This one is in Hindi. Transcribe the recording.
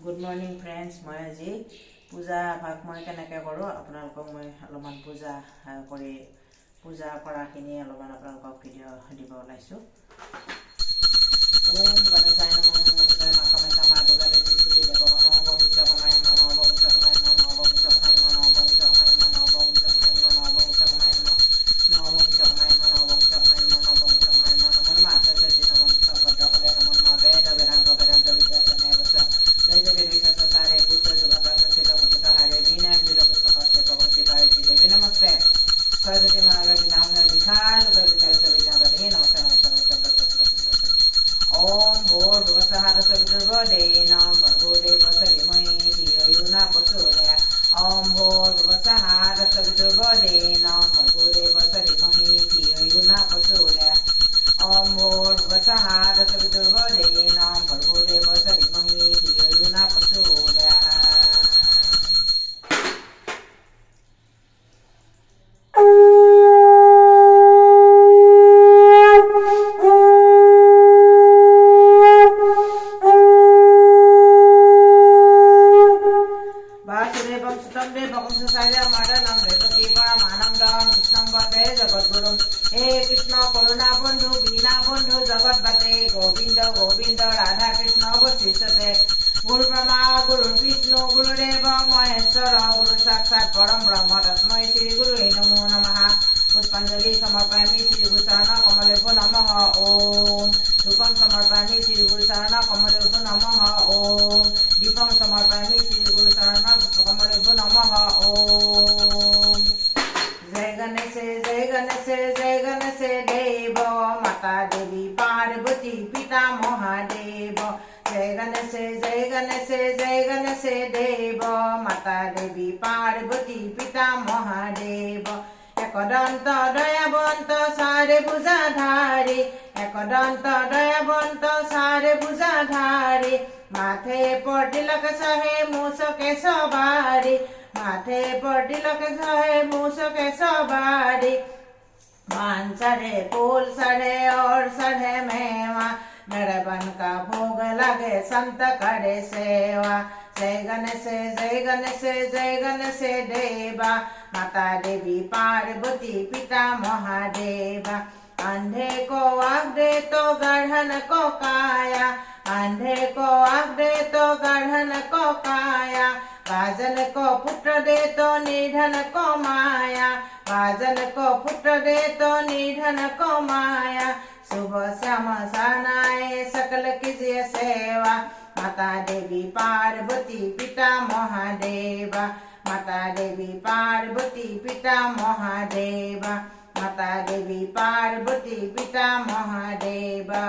Good morning friends. মই আজি পূজা ভাগ মই কেনেকৈ কৰোঁ আপোনালোকক মই অলপমান পূজা কৰি পূজা কৰাখিনি অলপমান আপোনালোকক ভিডিঅ' দিব ওলাইছোঁ। ওম গণেশায় নমঃ নমস্কাৰ মা কামাখ্যা মা দুৰ্গা দেৱী স্তুতি দেৱগণ নৱবিংশ কমায় নমঃ নৱবিংশ কমায় নমঃ নৱবিংশ কমায় নমঃ নৱবিংশ কমায় নমঃ নৱবিংশ কমায় নমঃ নৱবিংশ কমায় নমঃ নৱবিংশ কমায় নমঃ নৱবিংশ কমায় নমঃ নৱবিংশ কমায় নমঃ নমঃ নমঃ আচাৰ্য নমঃ সম্পদকলে নমঃ নমঃ বেদ বেদান্ত বেদান্ত বিদ্যাসনে বস জয় জয় দেবী সত্তারে পুত্র জগত ছিল মুকুটহারে বিনা বিল পুস্তকস্য ভগবতী পার্বতী দেবী নমস্তে সরস্বতী মহাগণী নাম বিশাল বিশাল সবিতাবধি নমস্তে নমস্তে ओम भूर्भुवस्सुः सवितुर्वरेण्यं भर्गो देवस्य धीमहि धियो यो न प्रचोदयात्। ओम भूर्भुवस्सुः सवितुर्वरेण्यं भर्गो देवस्य धीमहि धियो यो न प्रचोदयात्। ओम भूर्भुवस्सुः सवितुर्वरेण्यं भर्गो देवस्य धीमहि धियो यो न प्रचोदयात्। वासुदेवं सुतं देवं ससायमाननं देवकी परमानन्दं कृष्णं वन्दे जगद्गुरुं। हे कृष्ण करुणा बन्धु वीणा बन्धु जगद्पते गोविन्द गोविन्द राधा कृष्ण वशिष्ठते। गुरु ब्रह्मा गुरु विष्णु गुरुदेव महेश्वर गुरु साक्षात् परं ब्रह्म तस्मै श्री गुरुवे नमो नमः। पुष्पांजलि समर्पयामि श्री गुरुचरण कमलेभ्यो नमः। ओम धूपं समर्पयामि श्री गुरुचरण कमलेभ्यो नमः। ओम दीपं समर्पयामि श्री गुरुचरण कमलेभ्यो नमः। ओम जय गणेश जय गणेश जय गणेश देव माता देवी पार्वती पिता महादेव। जय गणेश जय गणेश जय गणेश देव माता देवी पार्वती पिता महादेव। एकदंत दयाबंत सारे भुजाधारी एकदंत दयाबंत सारे भुजाधारी माथे पर तिलक सहे मूषके सवारी माथे पर तिलक सहे मूषके सवारी मान चढ़े फूल चढ़े और चढ़े मेवा मेरे बन का भोग लगे संत करे सेवा। जय गणेश जय गणेश जय गणेश देवा माता देवी पार्वती पिता महादेवा। अंधे को आँख दे तो गढ़न को काया अंधे को आँख दे तो गढ़न को काया बाजन को पुत्र दे तो निधन को माया बाजन को पुत्र दे तो निधन को माया। सुबह श्याम सनाए सकल कीजिए सेवा माता देवी पार्वती पिता महादेवा माता देवी पार्वती पिता महादेवा माता देवी पार्वती पिता महादेवा।